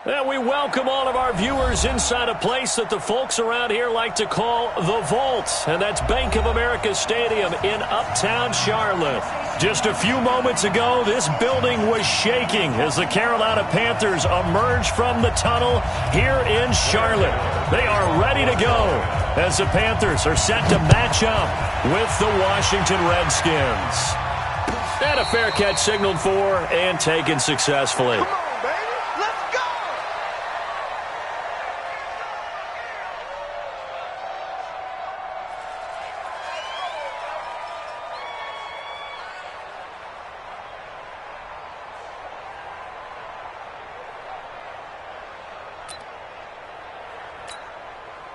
And we welcome all of our viewers inside a place that the folks around here like to call the Vault. And that's Bank of America Stadium in Uptown Charlotte. Just a few moments ago, this building was shaking as the Carolina Panthers emerged from the tunnel here in Charlotte. They are ready to go as the Panthers are set to match up with the Washington Redskins. And a fair catch signaled for and taken successfully.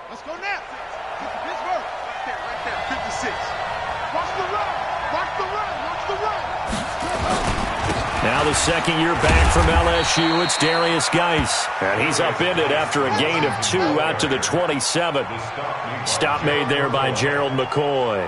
Let's go now. Pittsburgh. Right there. 56. Watch the run. Watch the run. Watch the run. Now the second year back from LSU, it's Darius Geis. And he's upended after a gain of 2 out to the 27. Stop made there by Gerald McCoy.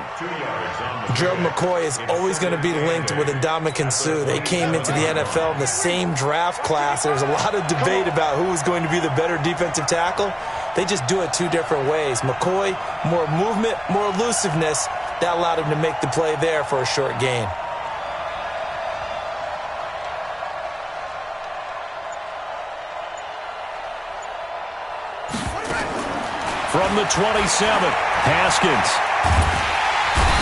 Gerald McCoy is always going to be linked with Ndamukong Suh. They came into the NFL in the same draft class. There's a lot of debate about who was going to be the better defensive tackle. They just do it 2 different ways. McCoy, more movement, more elusiveness. That allowed him to make the play there for a short gain. From the 27, Haskins.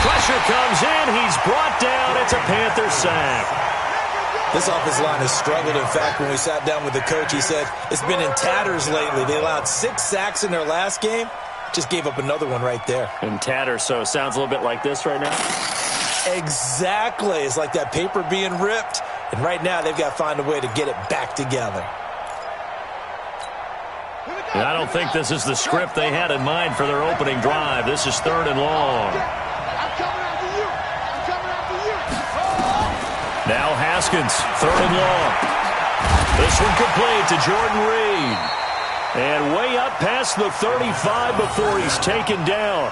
Pressure comes in. He's brought down. It's a Panther sack. This offensive line has struggled. In fact, when we sat down with the coach, he said it's been in tatters lately. They allowed 6 sacks in their last game. Just gave up another one right there. In tatters, so it sounds a little bit like this right now? Exactly. It's like that paper being ripped. And right now, they've got to find a way to get it back together. And I don't think this is the script they had in mind for their opening drive. This is 3rd and long. Now Haskins, 3rd and long. This one complete to Jordan Reed. And way up past the 35 before he's taken down.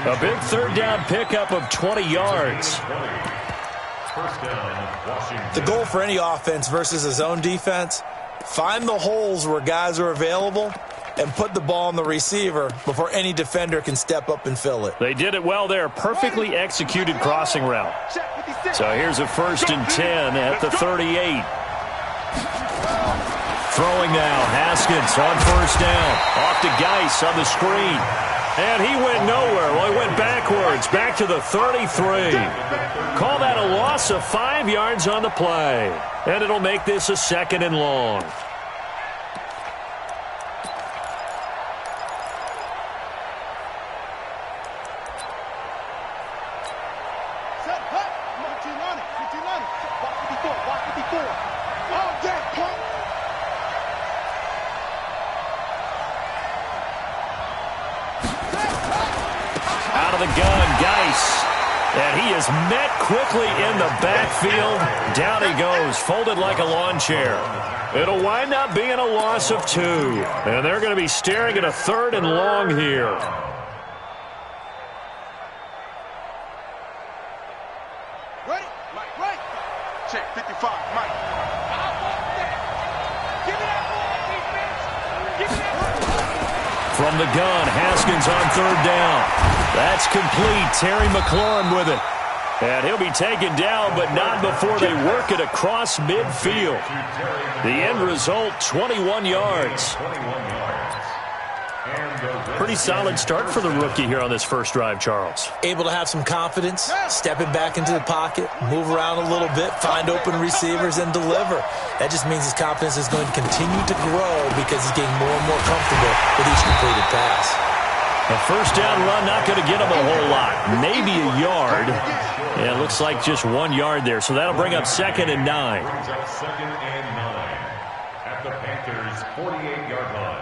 A big 3rd down pickup of 20 yards. The goal for any offense versus his own defense, find the holes where guys are available and put the ball on the receiver before any defender can step up and fill it. They did it well there. Perfectly executed crossing route. So here's a 1st and 10 at the 38. Throwing now, Haskins on 1st down. Off to Geis on the screen. And he went nowhere. Well, he went backwards, back to the 33. Call that a loss of 5 yards on the play. And it'll make this a 2nd and long. Out of the gun, Geis. And he is met quickly in the backfield. Down he goes, folded like a lawn chair. It'll wind up being a loss of 2. And they're going to be staring at a 3rd and long here. Ready? Mike, right. Check, 55, Mike. Give me that ball, defense. Give me that ball. From the gun, Haskins on 3rd down. That's complete. Terry McLaurin with it. And he'll be taken down, but not before they work it across midfield. The end result, 21 yards. Pretty solid start for the rookie here on this first drive, Charles. Able to have some confidence, stepping back into the pocket, move around a little bit, find open receivers, and deliver. That just means his confidence is going to continue to grow because he's getting more and more comfortable with each completed pass. A 1st down run not going to get him a whole lot. Maybe a yard. Yeah, it looks like just 1 yard there. So that'll bring up 2nd and 9. Brings up 2nd and 9 at the Panthers' 48-yard line.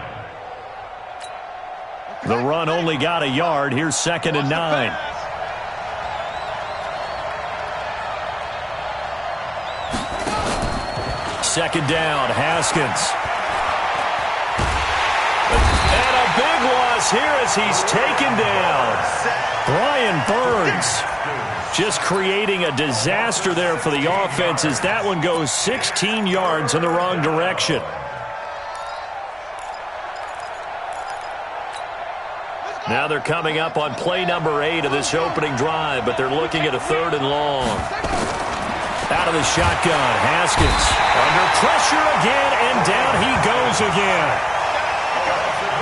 The run only got a yard. Here's 2nd and 9. Second down, Haskins. And a big loss here as he's taken down. Brian Burns just creating a disaster there for the offense as that one goes 16 yards in the wrong direction. Now they're coming up on play number 8 of this opening drive, but they're looking at a 3rd and long. Out of the shotgun, Haskins under pressure again, and down he goes again.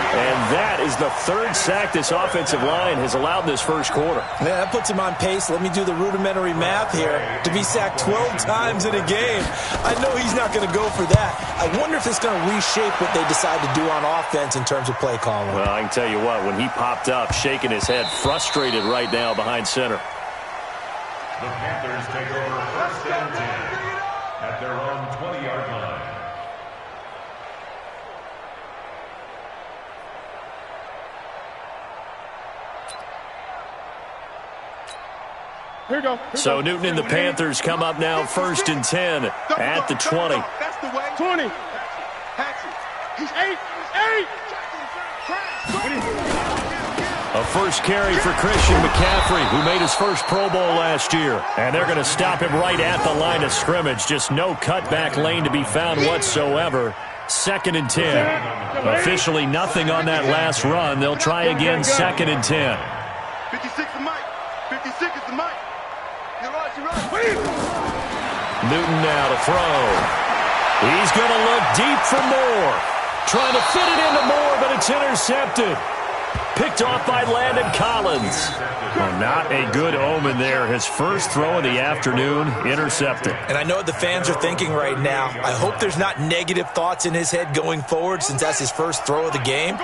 And that is the 3rd sack this offensive line has allowed this first quarter. Yeah, that puts him on pace. Let me do the rudimentary math here. To be sacked 12 times in a game, I know he's not going to go for that. I wonder if it's going to reshape what they decide to do on offense in terms of play calling. Well, I can tell you what, when he popped up, shaking his head, frustrated right now behind center. The Panthers take over 1st and 10 at their own 20-yard line. Here we go. So Newton and the Panthers come up now 1st and 10 at the 20. That's the way. 20. He's 8. A first carry for Christian McCaffrey, who made his first Pro Bowl last year. And they're going to stop him right at the line of scrimmage. Just no cutback lane to be found whatsoever. 2nd and 10. Officially nothing on that last run. They'll try again 2nd and 10. 56 is Mike. 56 is the Mike. You're right. Newton now to throw. He's going to look deep for Moore. Trying to fit it into Moore, but it's intercepted. Picked off by Landon Collins. Well, not a good omen there. His first throw of the afternoon, intercepted. And I know what the fans are thinking right now. I hope there's not negative thoughts in his head going forward since that's his first throw of the game.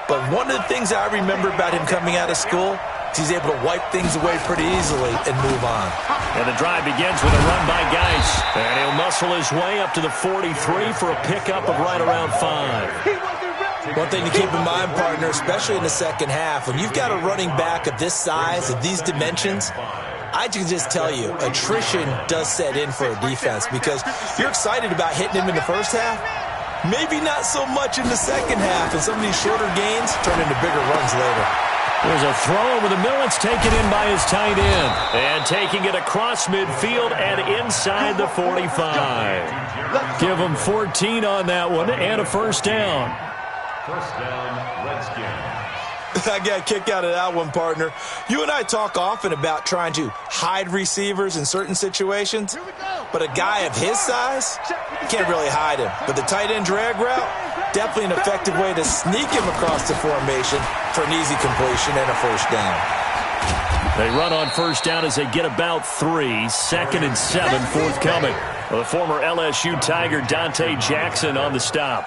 But one of the things I remember about him coming out of school, he's able to wipe things away pretty easily and move on. And the drive begins with a run by Geis. And he'll muscle his way up to the 43 for a pickup of right around 5. One thing to keep in mind, partner, especially in the second half, when you've got a running back of this size, of these dimensions, I can just tell you, attrition does set in for a defense because you're excited about hitting him in the first half. Maybe not so much in the second half, and some of these shorter gains turn into bigger runs later. There's a throw over the middle. It's taken in by his tight end. And taking it across midfield and inside the 45. Give him 14 on that one and a first down. First down, Redskins. I got a kick out of that one, partner. You and I talk often about trying to hide receivers in certain situations, but a guy of his size, you can't really hide him. But the tight end drag route, definitely an effective way to sneak him across the formation for an easy completion and a first down. They run on first down as they get about 3. 2nd and 7 forthcoming. Well, the former LSU Tiger Dante Jackson on the stop.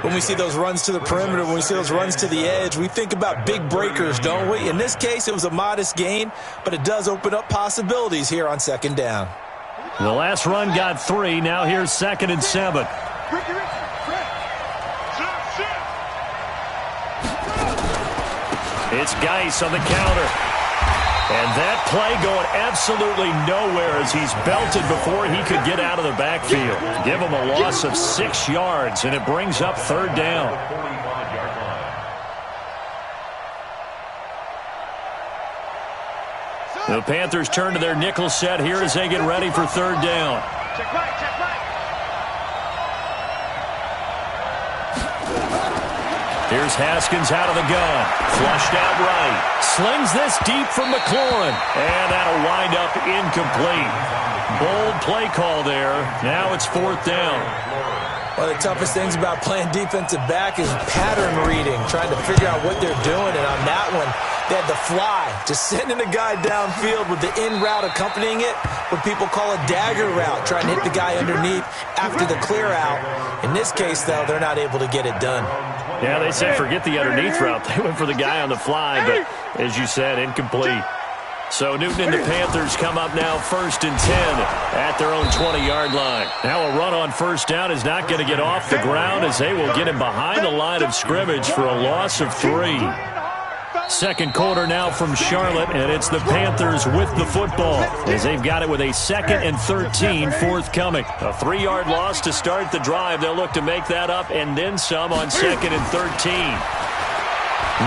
When we see those runs to the perimeter, when we see those runs to the edge, we think about big breakers, don't we? In this case, it was a modest gain, but it does open up possibilities here on 2nd down. The last run got 3. Now here's 2nd and 7. It's Geis on the counter. And that play going absolutely nowhere as he's belted before he could get out of the backfield. Give him a loss of 6 yards, and it brings up 3rd down. The Panthers turn to their nickel set here as they get ready for 3rd down. Check right. Here's Haskins out of the gun. Flushed out right. Slings this deep from McLaurin. And that'll wind up incomplete. Bold play call there. Now it's 4th down. One of the toughest things about playing defensive back is pattern reading, trying to figure out what they're doing. And on that one, they had the fly, just sending a guy downfield with the in route accompanying it, what people call a dagger route, trying to hit the guy underneath after the clear out. In this case, though, they're not able to get it done. Yeah, they said forget the underneath route. They went for the guy on the fly, but as you said, incomplete. So Newton and the Panthers come up now 1st and 10 at their own 20-yard line. Now a run on first down is not going to get off the ground as they will get him behind the line of scrimmage for a loss of 3. Second quarter now from Charlotte, and it's the Panthers with the football as they've got it with a 2nd and 13 forthcoming. A 3-yard loss to start the drive. They'll look to make that up and then some on 2nd and 13.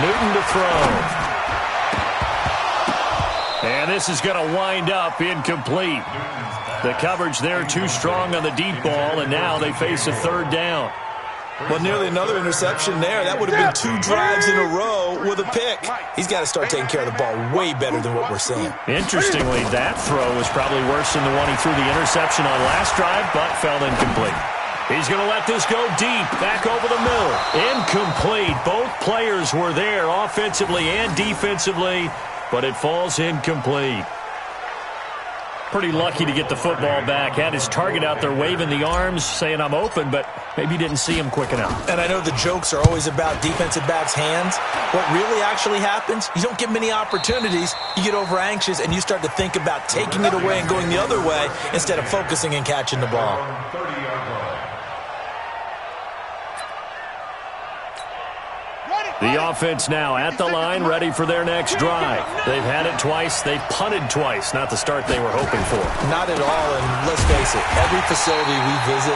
Newton to throw. And this is going to wind up incomplete. The coverage there too strong on the deep ball, and now they face a 3rd down. Well, nearly another interception there. That would have been 2 drives in a row with a pick. He's got to start taking care of the ball way better than what we're seeing. Interestingly, that throw was probably worse than the one he threw the interception on last drive, but fell incomplete. He's going to let this go deep, back over the middle. Incomplete. Both players were there offensively and defensively, but it falls incomplete. Pretty lucky to get the football back. Had his target out there waving the arms, saying I'm open, but maybe didn't see him quick enough. And I know the jokes are always about defensive backs' hands. What really actually happens, you don't get many opportunities. You get over anxious, and you start to think about taking it away and going the other way instead of focusing and catching the ball. The offense now at the line, ready for their next drive. They've had it twice. They've punted twice. Not the start they were hoping for. Not at all, and let's face it, every facility we visit,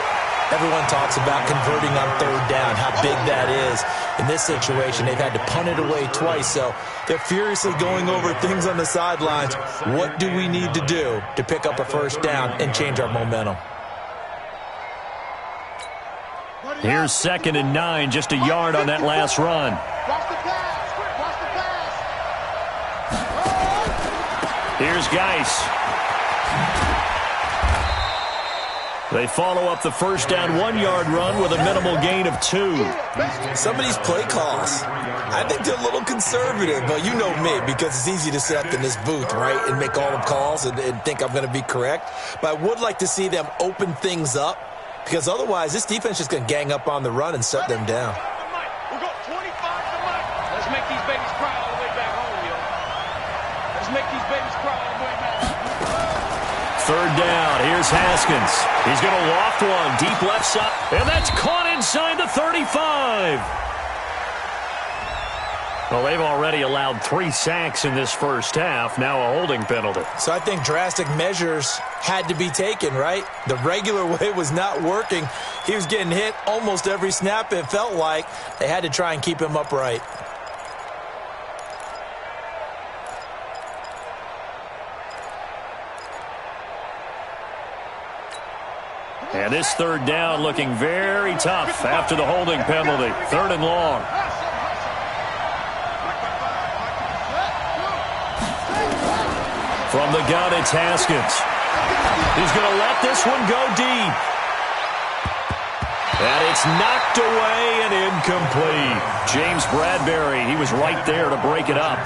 everyone talks about converting on 3rd down, how big that is. In this situation, they've had to punt it away twice, so they're furiously going over things on the sidelines. What do we need to do to pick up a 1st down and change our momentum? Here's 2nd and 9, just a yard on that last run. Watch the pass. Watch the pass. Here's Geis. They follow up the 1st down 1-yard run with a minimal gain of 2. Some of these play calls, I think they're a little conservative, but you know me, because it's easy to sit up in this booth, right, and make all the calls and think I'm going to be correct. But I would like to see them open things up, because otherwise this defense is going to gang up on the run and shut them down. We'll go 25 to Mike. Let's make these babies cry all the way back home, yo. Let's make these babies cry all the way back. 3rd down. Here's Haskins. He's going to loft one deep left side, and that's caught inside the 35. Well, they've already allowed 3 sacks in this first half. Now a holding penalty. So I think drastic measures had to be taken, right? The regular way was not working. He was getting hit almost every snap, it felt like. They had to try and keep him upright. And this 3rd down looking very tough after the holding penalty. 3rd and long. From the gun, it's Haskins. He's going to let this one go deep. And it's knocked away and incomplete. James Bradbury, he was right there to break it up.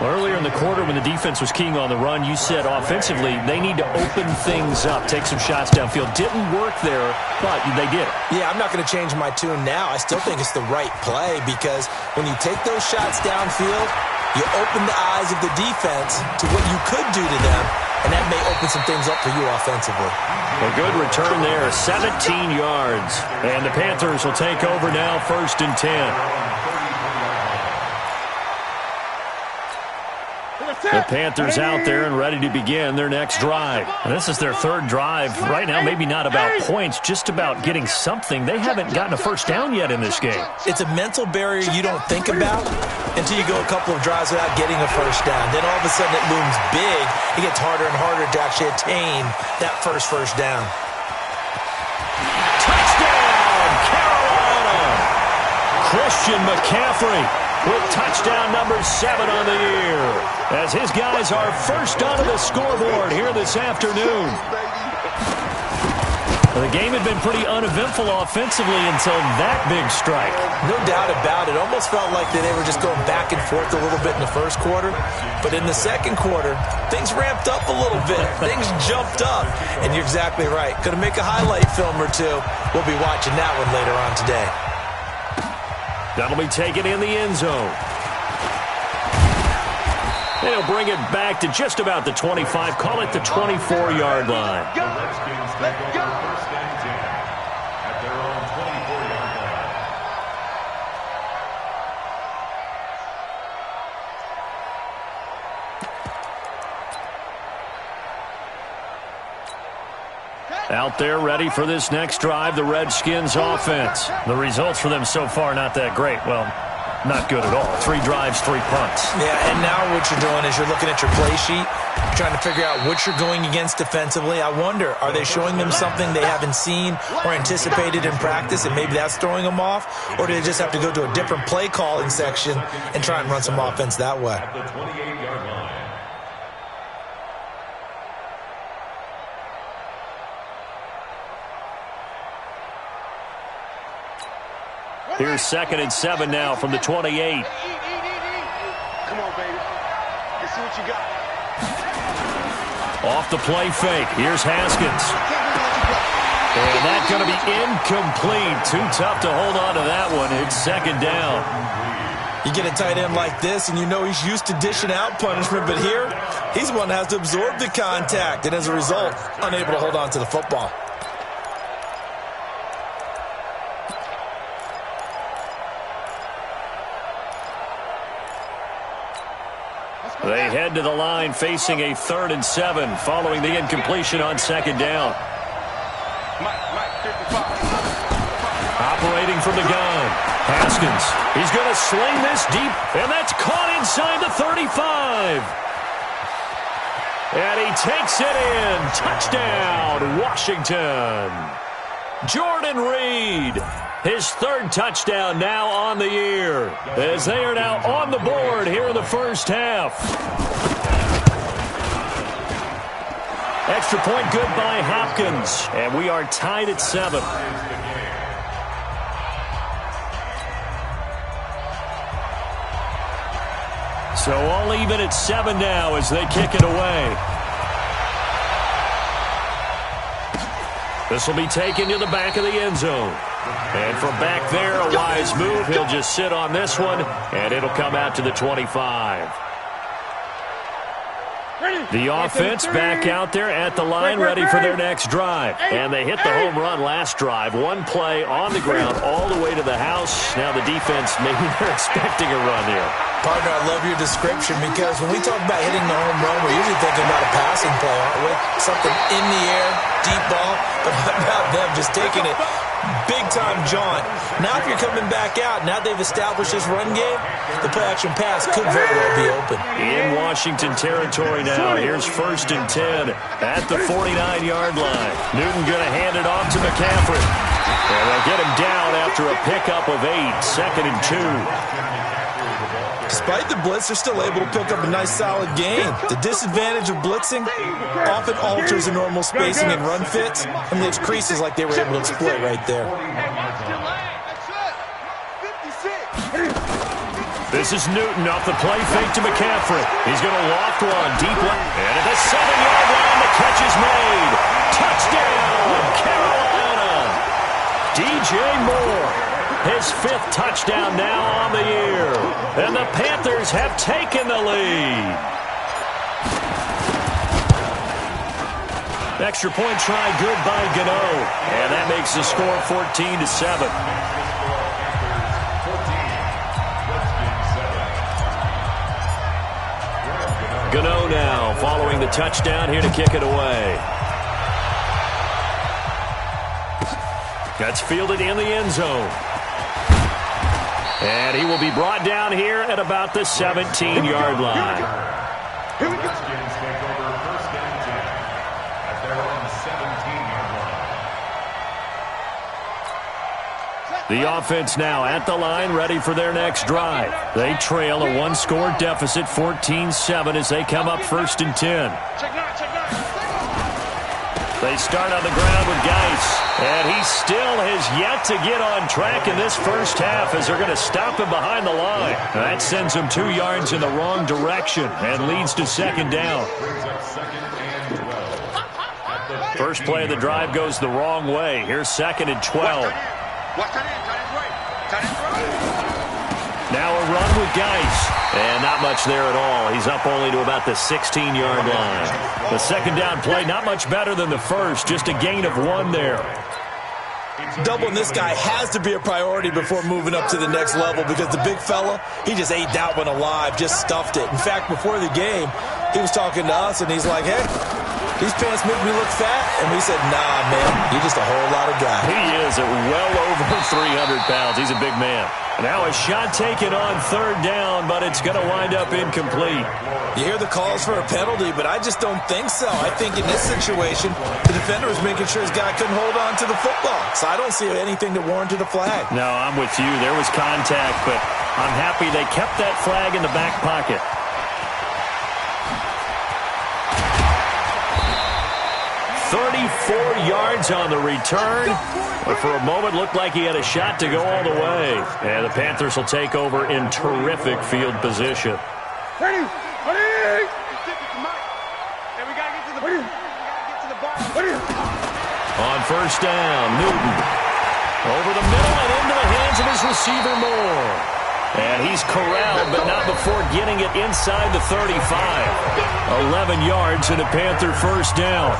Earlier in the quarter when the defense was keying on the run, you said offensively they need to open things up, take some shots downfield. Didn't work there, but they did it. Yeah, I'm not going to change my tune now. I still think it's the right play, because when you take those shots downfield, you open the eyes of the defense to what you could do to them, and that may open some things up for you offensively. A good return there, 17 yards. And the Panthers will take over now, 1st and 10. The Panthers out there and ready to begin their next drive. And this is their 3rd drive. Right now, maybe not about points, just about getting something. They haven't gotten a 1st down yet in this game. It's a mental barrier you don't think about until you go a couple of drives without getting a 1st down. Then all of a sudden it looms big. It gets harder and harder to actually attain that first down. Touchdown, Carolina! Christian McCaffrey with touchdown number 7 on the year, as his guys are first onto the scoreboard here this afternoon. The game had been pretty uneventful offensively until that big strike. No doubt about it. Almost felt like they were just going back and forth a little bit in the first quarter. But in the second quarter, things ramped up a little bit. Things jumped up. And you're exactly right. Going to make a highlight film or two. We'll be watching that one later on today. That'll be taken in the end zone. And he'll bring it back to just about the 25. Call it the 24-yard line. Let's go. Out there ready for this next drive, the Redskins offense. The results for them so far not that great. Well, Not good at all. 3 drives, 3 punts. Yeah, and now what you're doing is you're looking at your play sheet, trying to figure out what you're going against defensively. I wonder, are they showing them something they haven't seen or anticipated in practice, and maybe that's throwing them off? Or do they just have to go to a different play calling section and try and run some offense that way? At the 28-yard line. Here's 2nd and 7 now from the 28. Come on, baby. Let's see what you got. Off the play fake. Here's Haskins. And that's going to be incomplete. Too tough to hold on to that one. It's 2nd down. You get a tight end like this, and you know he's used to dishing out punishment, but here, he's the one that has to absorb the contact, and as a result, unable to hold on to the football. They head to the line facing a 3rd and 7 following the incompletion on 2nd down. Operating from the gun. Haskins. He's going to sling this deep, and that's caught inside the 35. And he takes it in. Touchdown, Washington. Jordan Reed. His 3rd touchdown now on the year, as they are now on the board here in the first half. Extra point good by Hopkins, and we are tied at 7. So all even at 7 now as they kick it away. This will be taken to the back of the end zone. And from back there, a wise move. He'll just sit on this one, and it'll come out to the 25. The offense back out there at the line, ready for their next drive. And they hit the home run last drive. One play on the ground all the way to the house. Now the defense, maybe they're expecting a run here. Partner, I love your description, because when we talk about hitting the home run, we're usually thinking about a passing play, aren't we? Something in the air, deep ball, but how about them just taking it big-time jaunt. Now if you're coming back out, now they've established this run game, the play-action pass could very well be open. In Washington territory now, here's 1st and 10 at the 49-yard line. Newton going to hand it off to McCaffrey. And they'll get him down after a pickup of 8, 2nd and 2. Despite the blitz, they're still able to pick up a nice solid gain. The disadvantage of blitzing often alters the normal spacing and run fits and leaves creases like they were able to exploit right there. This is Newton off the play fake to McCaffrey. He's going to loft one deep one. And at the 7-yard line, the catch is made. Touchdown, Carolina. DJ Moore. His 5th touchdown now on the year. And the Panthers have taken the lead. Extra point try good by Gano. And that makes the score 14-7. Gano now following the touchdown here to kick it away. That's fielded in the end zone. And he will be brought down here at about the 17-yard line. Here we go. Redskins take over 1st and 10 at their own 17-yard line. The offense now at the line, ready for their next drive. They trail a 1-score deficit, 14-7, as they come up 1st and 10. They start on the ground with Geis. And he still has yet to get on track in this first half as they're going to stop him behind the line. That sends him 2 yards in the wrong direction and leads to 2nd down. First play of the drive goes the wrong way. Here's 2nd and 12. Now a run with Geis. And not much there at all. He's up only to about the 16-yard line. The 2nd down play, not much better than the first. Just a gain of 1 there. Doubling this guy has to be a priority before moving up to the next level, because the big fella, he just ate that one alive, just stuffed it. In fact, before the game, he was talking to us, and he's like, hey, These pants make me look fat. And we said, nah, man, you're just a whole lot of guy. He is at well over 300 pounds. He's a big man. Now a shot taken on third down, but it's going to wind up incomplete. You hear the calls for a penalty, but I just don't think so. I think in this situation, the defender was making sure his guy couldn't hold on to the football. So I don't see anything that warranted a flag. No, I'm with you. There was contact, but I'm happy they kept that flag in the back pocket. 34 yards on the return. But for a moment, looked like he had a shot to go all the way. And the Panthers will take over in terrific field position. Ready? Ready? And we got to get to the ball. On first down, Newton. Over the middle and into the hands of his receiver, Moore. And he's corralled, but not before getting it inside the 35. 11 yards and a Panther first down.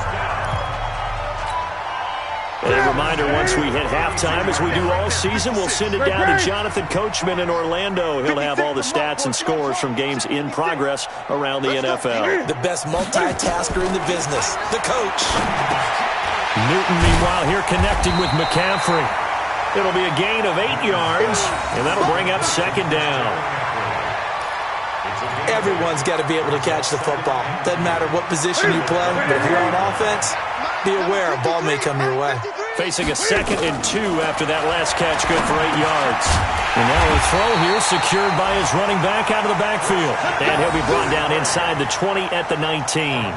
A reminder, once we hit halftime, as we do all season, we'll send it down to Jonathan Coachman in Orlando. He'll have all the stats and scores from games in progress around the NFL. The best multitasker in the business, the coach. Newton, meanwhile, here connecting with McCaffrey. It'll be a gain of 8 yards, and that'll bring up second down. Everyone's got to be able to catch the football. Doesn't matter what position you play, but if you're on offense, be aware a ball may come your way. Facing a 2nd and 2 after that last catch, good for 8 yards. And now a throw here secured by his running back out of the backfield. And he'll be brought down inside the 20 at the 19.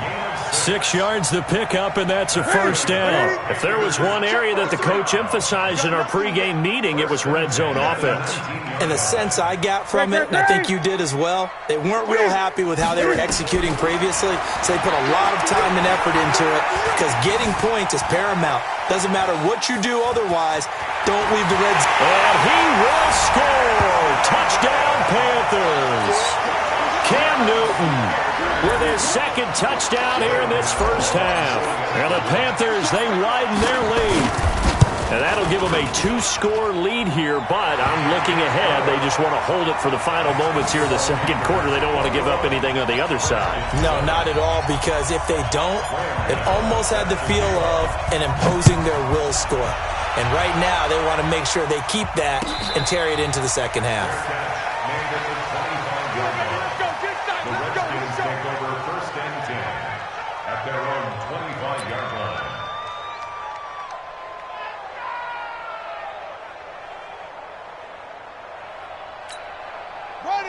6 yards the pickup, and that's a first down. If there was one area that the coach emphasized in our pregame meeting, it was red zone offense. And the sense I got from it, and I think you did as well, they weren't real happy with how they were executing previously, so they put a lot of time and effort into it because getting points is paramount. Doesn't matter what you do otherwise, don't leave the red zone. And he will score! Touchdown, Panthers! Cam Newton with his second touchdown here in this first half. And the Panthers, they widen their lead. And that'll give them a 2-score lead here, but I'm looking ahead. They just want to hold it for the final moments here in the second quarter. They don't want to give up anything on the other side. No, not at all, because if they don't, it almost had the feel of an imposing their will score. And right now, they want to make sure they keep that and carry it into the second half.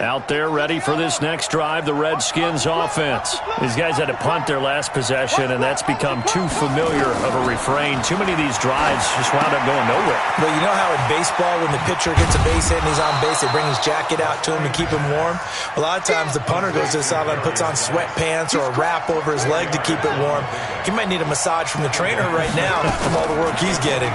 Out there ready for this next drive, the Redskins offense. These guys had to punt their last possession, and that's become too familiar of a refrain. Too many of these drives just wound up going nowhere. But you know how in baseball, when the pitcher gets a base hit and he's on base, they bring his jacket out to him to keep him warm? A lot of times the punter goes to the sideline, puts on sweatpants or a wrap over his leg to keep it warm. He might need a massage from the trainer right now from all the work he's getting.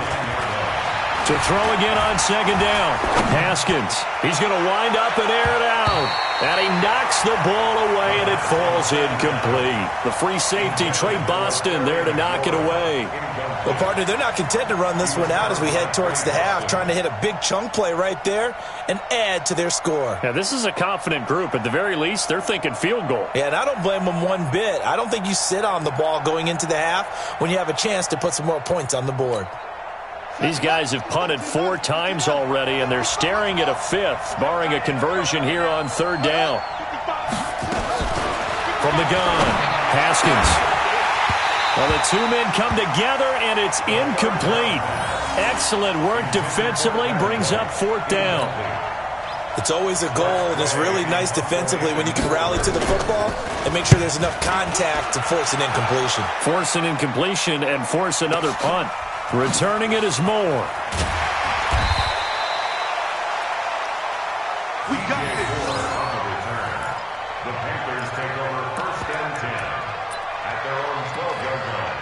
To throw again on second down. Haskins. He's going to wind up and air it out. And he knocks the ball away, and it falls incomplete. The free safety, Trey Boston, there to knock it away. Well, partner, they're not content to run this one out as we head towards the half, trying to hit a big chunk play right there and add to their score. Yeah, this is a confident group. At the very least, they're thinking field goal. Yeah, and I don't blame them one bit. I don't think you sit on the ball going into the half when you have a chance to put some more points on the board. These guys have punted 4 times already, and they're staring at a 5th, barring a conversion here on third down. From the gun, Haskins. Well, the 2 men come together, and it's incomplete. Excellent work defensively, brings up 4th down. It's always a goal, and it's really nice defensively when you can rally to the football and make sure there's enough contact to force an incompletion. Force an incompletion and force another punt. Returning it is Moore. We got it. On the return, the Panthers take over first and 10 at their own 12-yard line.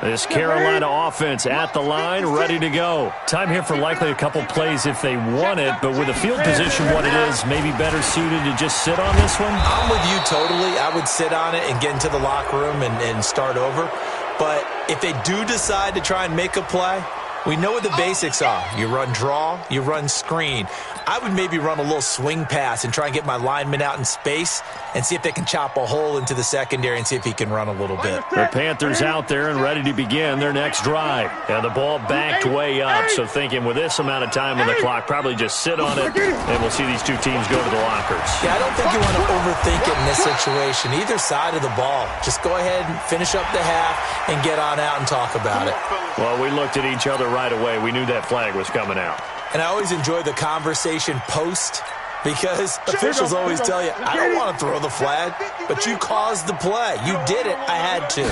This Carolina offense at the line, ready to go. Time here for likely a couple plays if they want it, but with the field position what it is, maybe better suited to just sit on this one? I'm with you totally. I would sit on it and get into the locker room and start over. But if they do decide to try and make a play, We know what the basics are. You run draw, you run screen. I would maybe run a little swing pass and try and get my lineman out in space and see if they can chop a hole into the secondary and see if he can run a little bit. The Panthers out there and ready to begin their next drive. And the ball backed way up, so thinking with this amount of time on the clock, probably just sit on it, and we'll see these two teams go to the lockers. Yeah, I don't think you want to overthink it in this situation. Either side of the ball. Just go ahead and finish up the half and get on out and talk about it. Well, we looked at each other right away. We knew that flag was coming out. And I always enjoy the conversation post because officials always tell you, I don't want to throw the flag, but you caused the play. You did it. I had to.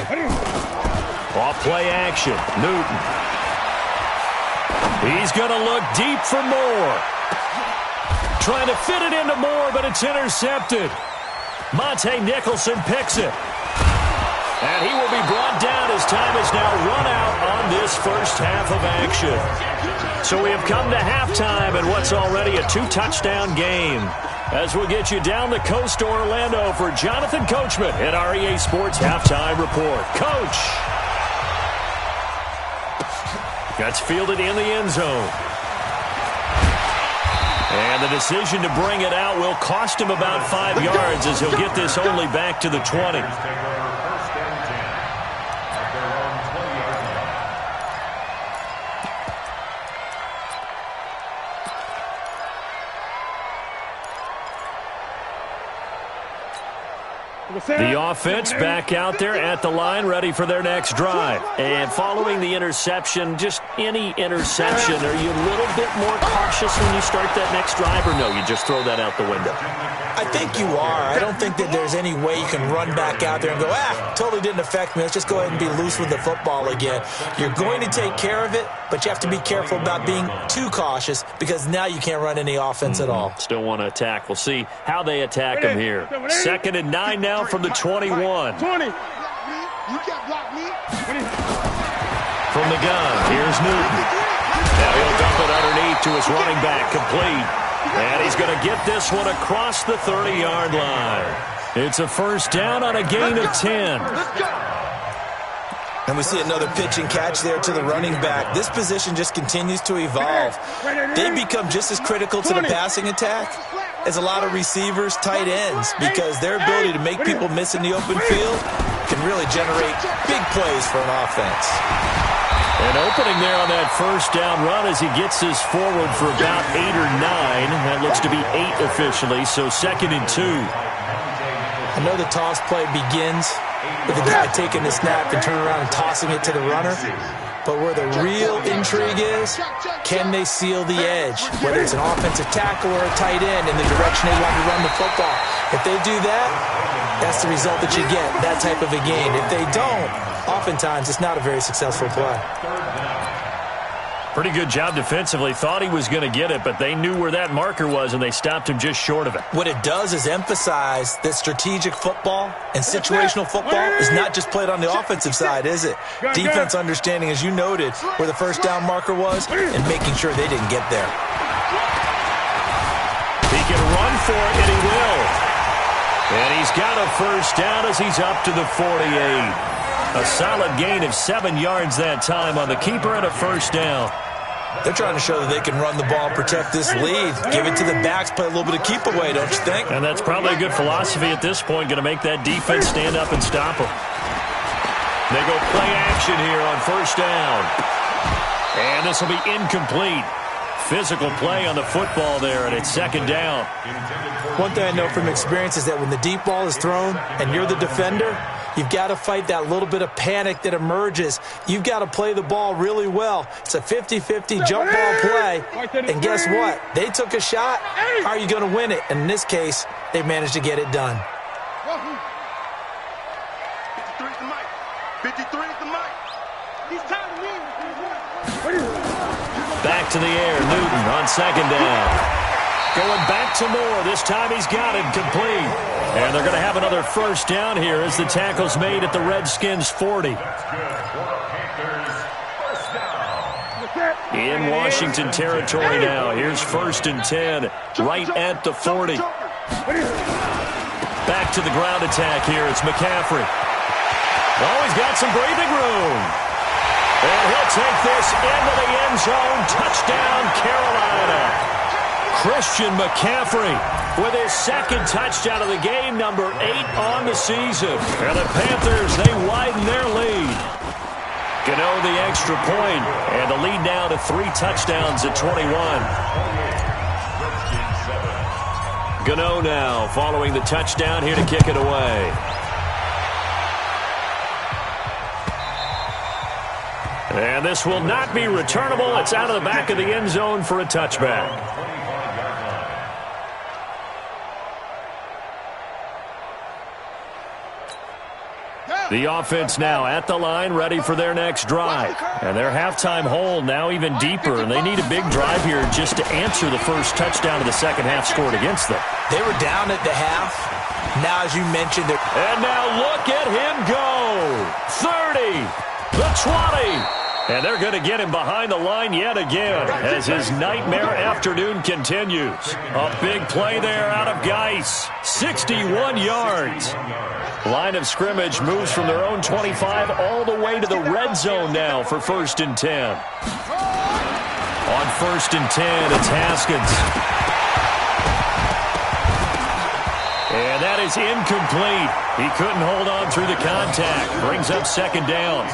Off play action. Newton. He's going to look deep for Moore. Trying to fit it into Moore, but it's intercepted. Monte Nicholson picks it. And he will be brought down as time is now run out on this first half of action. So we have come to halftime in what's already a 2-touchdown game. As we'll get you down the coast to Orlando for Jonathan Coachman at our EA Sports Halftime Report. Coach! Gets fielded in the end zone. And the decision to bring it out will cost him about 5 yards as he'll get this only back to the 20. The offense back out there at the line, ready for their next drive. And following the interception, just any interception, are you a little bit more cautious when you start that next drive, or no, you just throw that out the window? I think you are. I don't think that there's any way you can run back out there and go, totally didn't affect me. Let's just go ahead and be loose with the football again. You're going to take care of it, but you have to be careful about being too cautious because now you can't run any offense at all. Still want to attack. We'll see how they attack him here. 2nd and 9 now from the 21. 20. From the gun, here's Newton. Now he'll dump it underneath to his running back, complete. And he's going to get this one across the 30-yard line. It's a first down on a gain of 10. And we see another pitch and catch there to the running back. This position just continues to evolve. They become just as critical to the passing attack as a lot of receivers, tight ends, because their ability to make people miss in the open field can really generate big plays for an offense. An opening there on that first down run as he gets this forward for about 8 or 9. That looks to be 8 officially, so 2nd and 2. I know the toss play begins with the guy taking the snap and turning around and tossing it to the runner. But where the real intrigue is, can they seal the edge? Whether it's an offensive tackle or a tight end in the direction they want to run the football. If they do that, that's the result that you get, that type of a game. If they don't, oftentimes it's not a very successful play. Pretty good job defensively. Thought he was going to get it, but they knew where that marker was, and they stopped him just short of it. What it does is emphasize that strategic football and situational football is not just played on the offensive side, is it? Defense understanding, as you noted, where the first down marker was and making sure they didn't get there. He can run for it, and he will. And he's got a first down as he's up to the 48. A solid gain of 7 yards that time on the keeper and a first down. They're trying to show that they can run the ball, protect this lead. Give it to the backs, play a little bit of keep away, don't you think? And that's probably a good philosophy at this point, going to make that defense stand up and stop them. They go play action here on first down. And this will be incomplete. Physical play on the football there, and it's 2nd down. One thing I know from experience is that when the deep ball is thrown and you're the defender, you've got to fight that little bit of panic that emerges. You've got to play the ball really well. It's a 50-50 jump ball play. And guess what? They took a shot. How are you going to win it? And in this case, they managed to get it done. 53 is the mic. 53 is the mic. He's tired of me. Back to the air, Newton on 2nd down. Going back to Moore. This time he's got it complete. And they're going to have another first down here as the tackle's made at the Redskins' 40. In Washington territory now. Here's 1st and 10, right at the 40. Back to the ground attack here. It's McCaffrey. Oh, he's got some breathing room. And he'll take this into the end zone. Touchdown, Carolina. Christian McCaffrey with his second touchdown of the game, number 8 on the season. And the Panthers, they widen their lead. Gano the extra point, and the lead now to 3 touchdowns at 21. Gano now following the touchdown here to kick it away. And this will not be returnable. It's out of the back of the end zone for a touchback. The offense now at the line, ready for their next drive. And their halftime hole now even deeper, and they need a big drive here just to answer the first touchdown of the second half scored against them. They were down at the half. Now, as you mentioned, and now look at him go. 30, the 20. And they're going to get him behind the line yet again as his nightmare afternoon continues. A big play there out of Geis. 61 yards. Line of scrimmage moves from their own 25 all the way to the red zone now for 1st and 10. On 1st and 10, it's Haskins. And that is incomplete. He couldn't hold on through the contact. Brings up 2nd down.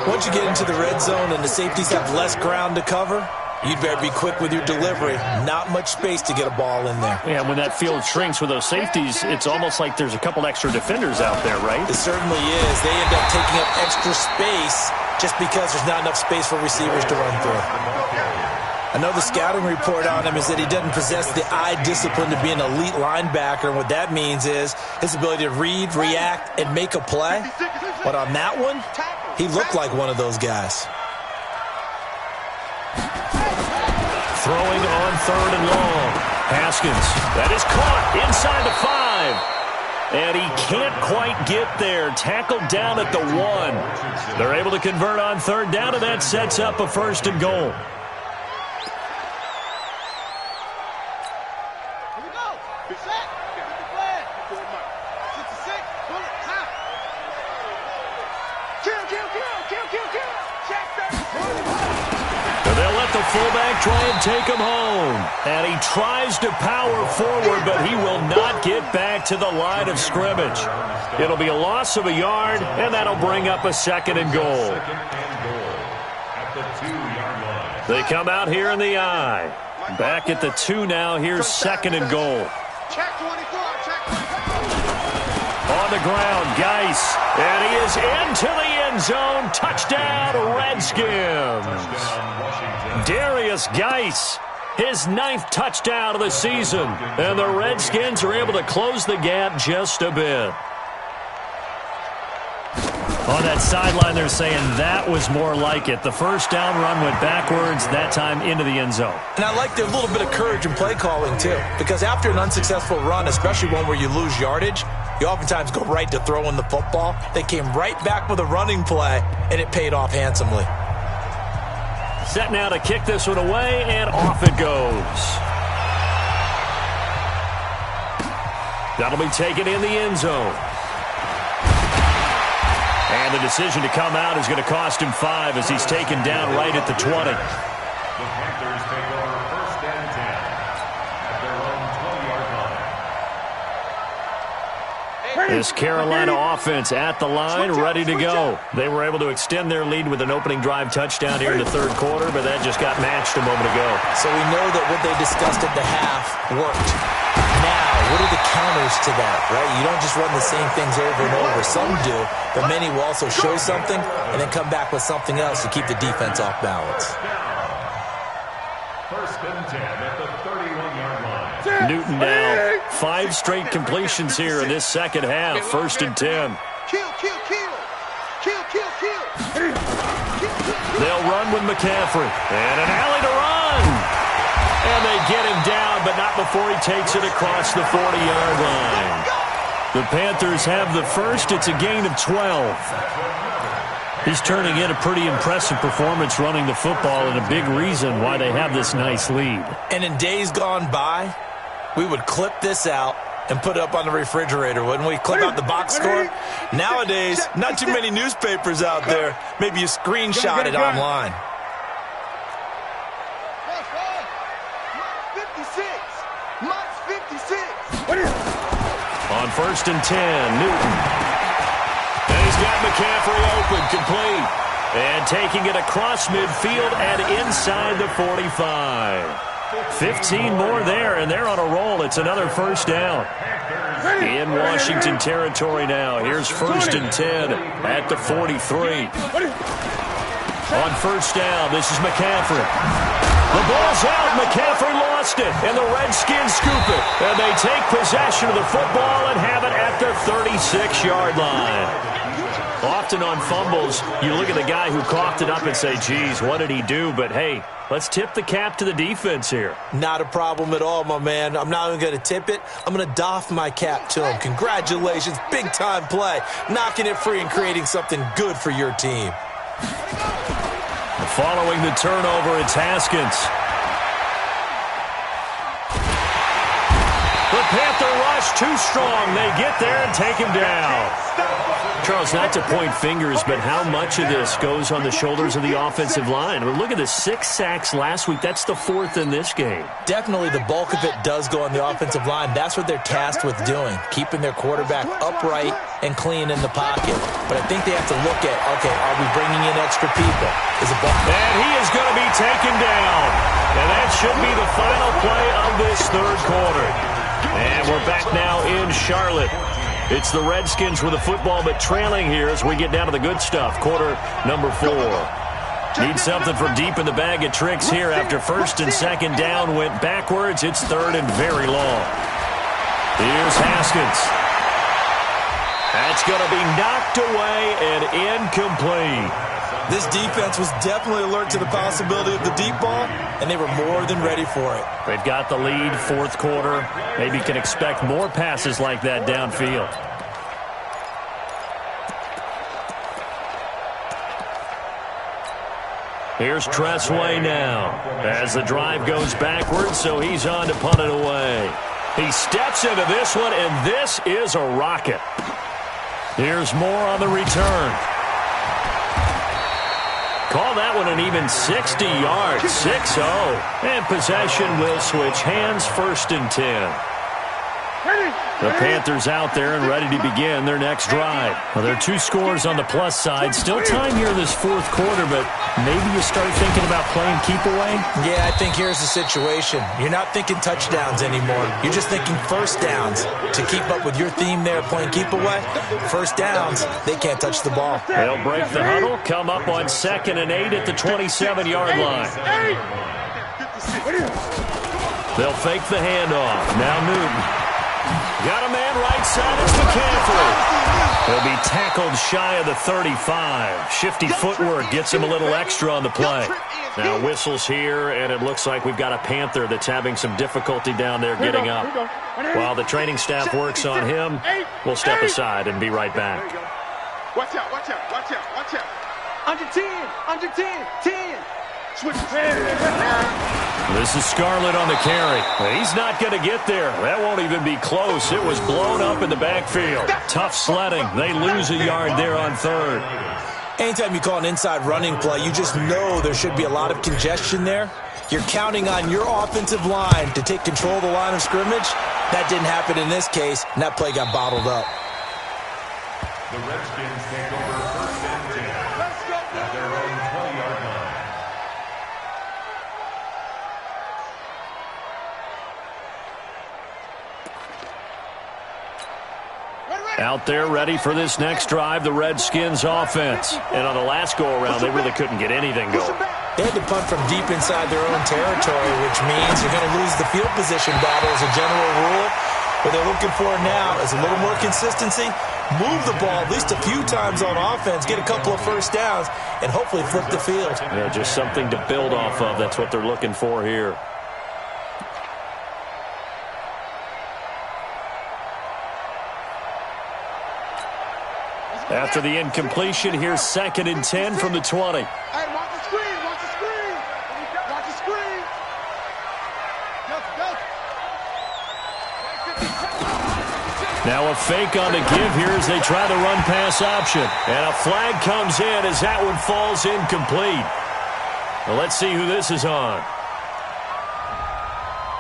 Once you get into the red zone and the safeties have less ground to cover, you'd better be quick with your delivery. Not much space to get a ball in there. Yeah, when that field shrinks with those safeties, it's almost like there's a couple extra defenders out there, right? It certainly is. They end up taking up extra space just because there's not enough space for receivers to run through. I know the scouting report on him is that he doesn't possess the eye discipline to be an elite linebacker, and what that means is his ability to read, react, and make a play. But on that one, he looked like one of those guys. Throwing on 3rd and long. Haskins, that is caught inside the 5. And he can't quite get there. Tackled down at the 1. They're able to convert on 3rd down, and that sets up a 1st and goal. Fullback try and take him home. And he tries to power forward, but he will not get back to the line of scrimmage. It'll be a loss of a yard, and that'll bring up a 2nd and goal. They come out here in the I. Back at the 2 now. Here's 2nd and goal. On the ground, Geis. And he is into the end zone. Touchdown, Redskins. Darius Geis, his 9th touchdown of the season. And the Redskins are able to close the gap just a bit. On that sideline, they're saying that was more like it. The first down run went backwards, that time into the end zone. And I like the little bit of courage in play calling, too. Because after an unsuccessful run, especially one where you lose yardage, you oftentimes go right to throwing the football. They came right back with a running play, and it paid off handsomely. Set now to kick this one away, and off it goes. That'll be taken in the end zone. And the decision to come out is going to cost him 5 as he's taken down right at the 20. The Panthers take over 1st and 10 at their own 20-yard line. This Carolina offense at the line, ready to go. They were able to extend their lead with an opening drive touchdown here in the 3rd quarter, but that just got matched a moment ago. So we know that what they discussed at the half worked. Now, what are the counters to that, right? You don't just run the same things over and over. Some do, but many will also show something and then come back with something else to keep the defense off balance. 1st and 10 at the 31-yard line. Newton now, 5 straight completions here in this second half. 1st and 10. They'll run with McCaffrey. And an alley to run. And they get him down, but not before he takes it across the 40-yard line. The Panthers have the first. It's a gain of 12. He's turning in a pretty impressive performance running the football, and a big reason why they have this nice lead. And in days gone by, we would clip this out, and put it up on the refrigerator, wouldn't we? Clip out the box score. Nowadays, not too many newspapers out there. Maybe you screenshot it online. On 1st and 10, Newton. And he's got McCaffrey open, complete. And taking it across midfield and inside the 45. 15 more there, and they're on a roll. It's another first down. In Washington territory now. Here's 1st and 10 at the 43. On 1st down, this is McCaffrey. The ball's out. McCaffrey lost it, and the Redskins scoop it. And they take possession of the football and have it at the 36-yard line. Often on fumbles, you look at the guy who coughed it up and say, geez, what did he do? But, hey, let's tip the cap to the defense here. Not a problem at all, my man. I'm not even going to tip it. I'm going to doff my cap to him. Congratulations. Big-time play. Knocking it free and creating something good for your team. Following the turnover, it's Haskins. The Panther rush too strong. They get there and take him down. Charles, not to point fingers, but how much of this goes on the shoulders of the offensive line? I mean, look at the 6 sacks last week. That's the 4th in this game. Definitely the bulk of it does go on the offensive line. That's what they're tasked with doing, keeping their quarterback upright and clean in the pocket. But I think they have to look at, okay, are we bringing in extra people? Is it ball? And he is going to be taken down. And that should be the final play of this 3rd quarter. And we're back now in Charlotte. It's the Redskins with the football, but trailing here as we get down to the good stuff. Quarter number 4. Need something from deep in the bag of tricks here after 1st and 2nd down went backwards. It's 3rd and very long. Here's Haskins. That's going to be knocked away and incomplete. This defense was definitely alert to the possibility of the deep ball, and they were more than ready for it. They've got the lead, 4th quarter. Maybe can expect more passes like that downfield. Here's Tressway now as the drive goes backwards, so he's on to punt it away. He steps into this one, and this is a rocket. Here's Moore on the return. Call that one an even 60 yards, 6-0. And possession will switch hands, 1st and 10. The Panthers out there and ready to begin their next drive. Well, there are 2 scores on the plus side. Still time here this 4th quarter, but maybe you start thinking about playing keep away? Yeah, I think here's the situation. You're not thinking touchdowns anymore. You're just thinking 1st downs. To keep up with your theme there, playing keep away, 1st downs, they can't touch the ball. They'll break the huddle, come up on 2nd and 8 at the 27-yard line. They'll fake the handoff. Now Newton. Got a man right side. It's McCaffrey. He'll be tackled shy of the 35. Shifty footwork gets him a little extra on the play. Now whistles here, and it looks like we've got a Panther that's having some difficulty down there getting up. While the training staff works on him, we'll step aside and be right back. Watch out, watch out, watch out, watch out. Under 10, 10. Switch. This is Scarlett on the carry. He's not going to get there. That won't even be close. It was blown up in the backfield. Tough sledding. They lose a yard there on 3rd. Anytime you call an inside running play, you just know there should be a lot of congestion there. You're counting on your offensive line to take control of the line of scrimmage. That didn't happen in this case, and that play got bottled up. The Redskins take over 1st and 10 at their own 20-yard line. Out there ready for this next drive, the Redskins offense. And on the last go-around, they really couldn't get anything going. They had to punt from deep inside their own territory, which means you're going to lose the field position battle as a general rule. What they're looking for now is a little more consistency, move the ball at least a few times on offense, get a couple of 1st downs, and hopefully flip the field. Yeah, just something to build off of. That's what they're looking for here. After the incompletion, here's 2nd and 10 from the 20. Hey, watch the screen, watch the screen. Watch the screen. Go. Now a fake on the give here as they try the run-pass option. And a flag comes in as that one falls incomplete. Well, let's see who this is on.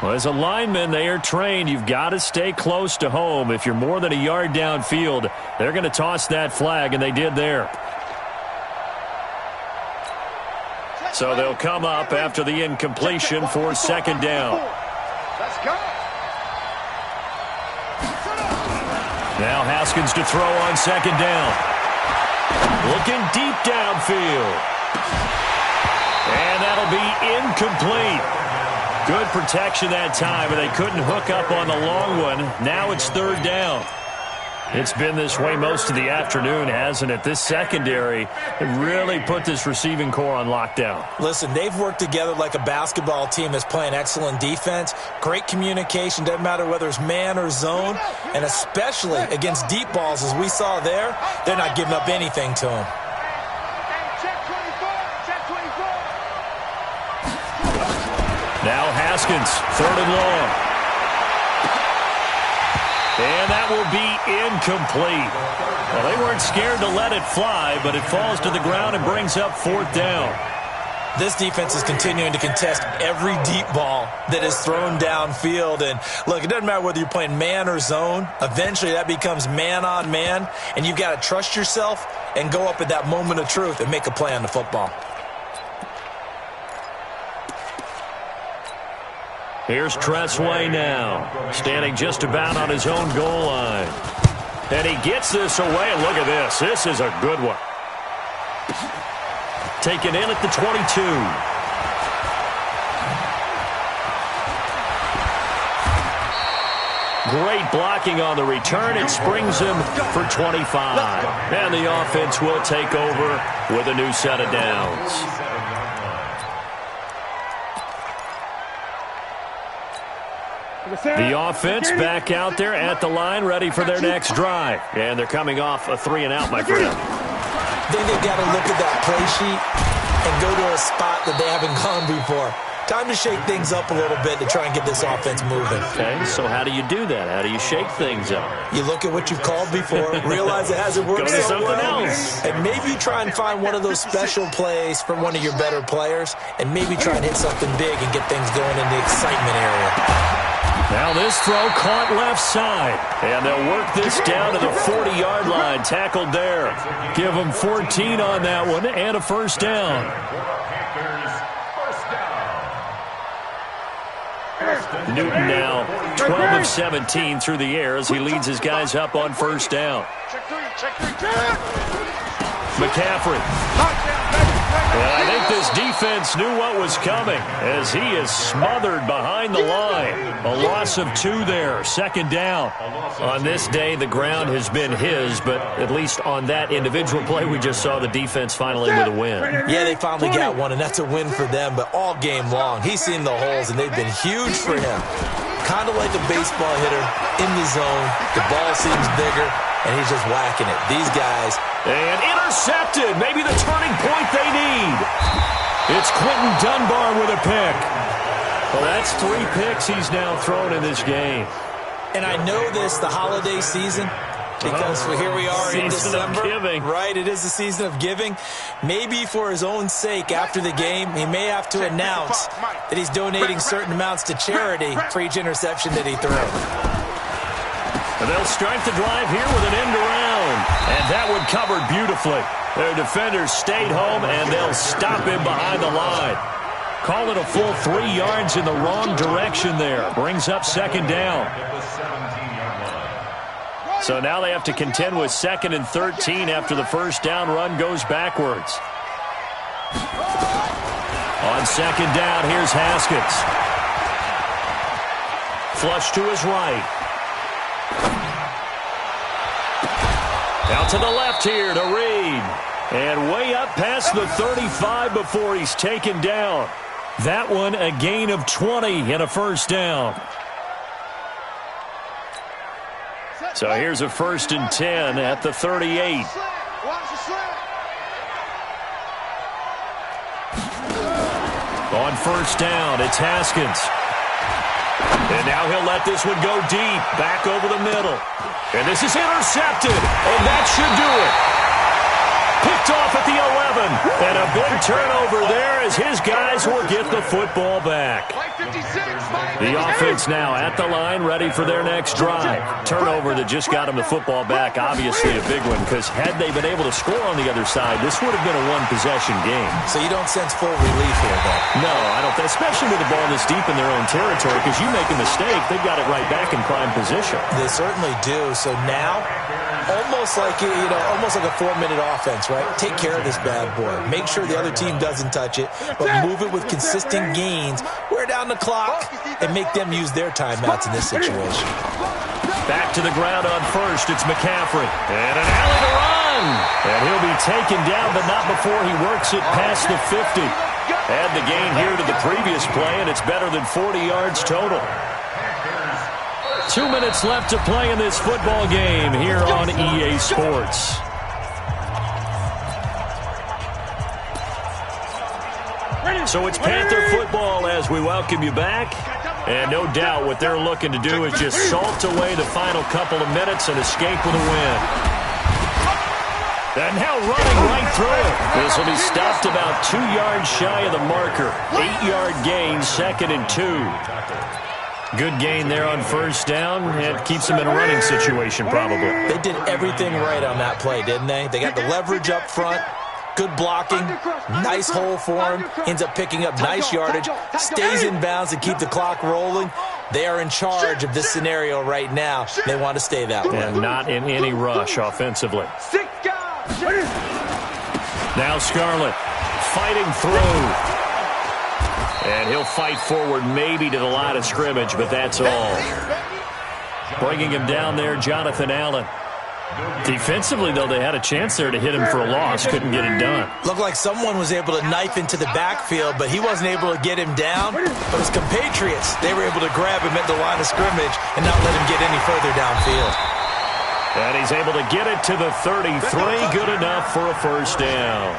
Well, as a lineman, they are trained. You've got to stay close to home. If you're more than a yard downfield, they're going to toss that flag, and they did there. So they'll come up after the incompletion for second down. Let's go. Now Haskins to throw on second down. Looking deep downfield. And that'll be incomplete. Good protection that time, and they couldn't hook up on the long one. Now it's third down. It's been this way most of the afternoon, hasn't it? This secondary really put this receiving core on lockdown. Listen, they've worked together like a basketball team that's playing excellent defense. Great communication, doesn't matter whether it's man or zone. And especially against deep balls, as we saw there, they're not giving up anything to them. Now Haskins, third and long. And that will be incomplete. Well, they weren't scared to let it fly, but it falls to the ground and brings up fourth down. This defense is continuing to contest every deep ball that is thrown downfield. And, look, it doesn't matter whether you're playing man or zone. Eventually that becomes man on man, and you've got to trust yourself and go up at that moment of truth and make a play on the football. Here's Tressway now, standing just about on his own goal line. And he gets this away, and look at this. This is a good one. Taken in at the 22. Great blocking on the return. It springs him for 25. And the offense will take over with a new set of downs. The offense back out there at the line, ready for their next drive. And they're coming off a 3-and-out, my friend. I think they've got to look at that play sheet and go to a spot that they haven't gone before. Time to shake things up a little bit to try and get this offense moving. Okay, so how do you do that? How do you shake things up? You look at what you've called before, realize it hasn't worked Go to so something well, else. and maybe try and find one of those special plays from one of your better players, and maybe try and hit something big and get things going in the excitement area. Now this throw caught left side, and they'll work this down to the 40-yard line, tackled there. Give them 14 on that one and a first down. Newton now 12 of 17 through the air as he leads his guys up on first down. McCaffrey. Well, I think this defense knew what was coming as he is smothered behind the line. A loss of 2 there, second down. On this day, the ground has been his, but at least on that individual play, we just saw the defense finally with a win. Yeah, they finally got one, and that's a win for them, but all game long, he's seen the holes, and they've been huge for him. Kind of like a baseball hitter in the zone. The ball seems bigger, and he's just whacking it. These guys. And intercepted. Maybe the turning point they need. It's Quentin Dunbar with a pick. Well, that's 3 picks he's now thrown in this game. And I know this, the holiday season, because here we are in December. Of giving. Right, it is the season of giving. Maybe for his own sake, after the game, he may have to announce that he's donating certain amounts to charity for each interception that he threw. And they'll start the drive here with an end around. And that one covered beautifully. Their defenders stayed home, and they'll stop him behind the line. Call it a full 3 yards in the wrong direction there. Brings up second down. So now they have to contend with 2nd and 13 after the first down run goes backwards. On second down, here's Haskins. Flush to his right. Out to the left here to Reed. And way up past the 35 before he's taken down. That one a gain of 20 and a first down. So here's a 1st and 10 at the 38. On first down, it's Haskins. And now he'll let this one go deep, back over the middle. And this is intercepted, and that should do it. Picked off at the 11, and a big turnover there as his guys will get the football back. The offense now at the line, ready for their next drive. Turnover that just got him the football back, obviously a big one, because had they been able to score on the other side, this would have been a one-possession game. So you don't sense full relief here, though? No, I don't, especially with the ball this deep in their own territory, because you make a mistake, they've got it right back in prime position. They certainly do. So now, almost like a 4-minute offense, right? Take care of this bad boy. Make sure the other team doesn't touch it, but move it with consistent gains. Wear down the clock and make them use their timeouts in this situation. Back to the ground on first. It's McCaffrey. And an alley to run. And he'll be taken down, but not before he works it past the 50. Add the gain here to the previous play, and it's better than 40 yards total. 2 minutes left to play in this football game here on EA Sports. So it's Panther football as we welcome you back. And no doubt what they're looking to do is just salt away the final couple of minutes and escape with a win. And now running right through it. This will be stopped about 2 yards shy of the marker. 8-yard gain, 2nd and 2. Good gain there on first down. It keeps them in a running situation probably. They did everything right on that play, didn't they? They got the leverage up front. Good blocking, nice hole for him, ends up picking up nice yardage, stays in bounds to keep the clock rolling. They are in charge of this scenario right now. They want to stay that way. And not in any rush offensively. Now Scarlett fighting through. And he'll fight forward maybe to the line of scrimmage, but that's all. Bringing him down there, Jonathan Allen. Defensively, though, they had a chance there to hit him for a loss. Couldn't get it done. Looked like someone was able to knife into the backfield, but he wasn't able to get him down. But his compatriots, they were able to grab him at the line of scrimmage and not let him get any further downfield. And he's able to get it to the 33. Good enough for a first down.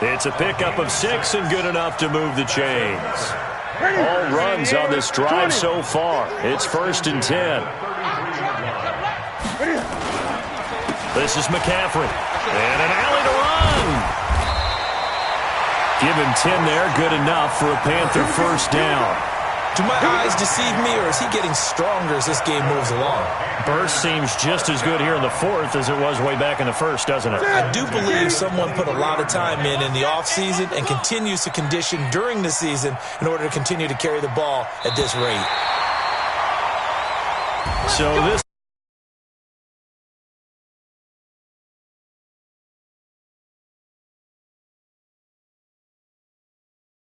It's a pickup of 6 and good enough to move the chains. All runs on this drive so far. It's 1st and 10. This is McCaffrey. And an alley to run. Give him 10 there. Good enough for a Panther first down. Do my eyes deceive me, or is he getting stronger as this game moves along? Burst seems just as good here in the 4th as it was way back in the 1st, doesn't it? I do believe someone put a lot of time in the offseason and continues to condition during the season in order to continue to carry the ball at this rate. So this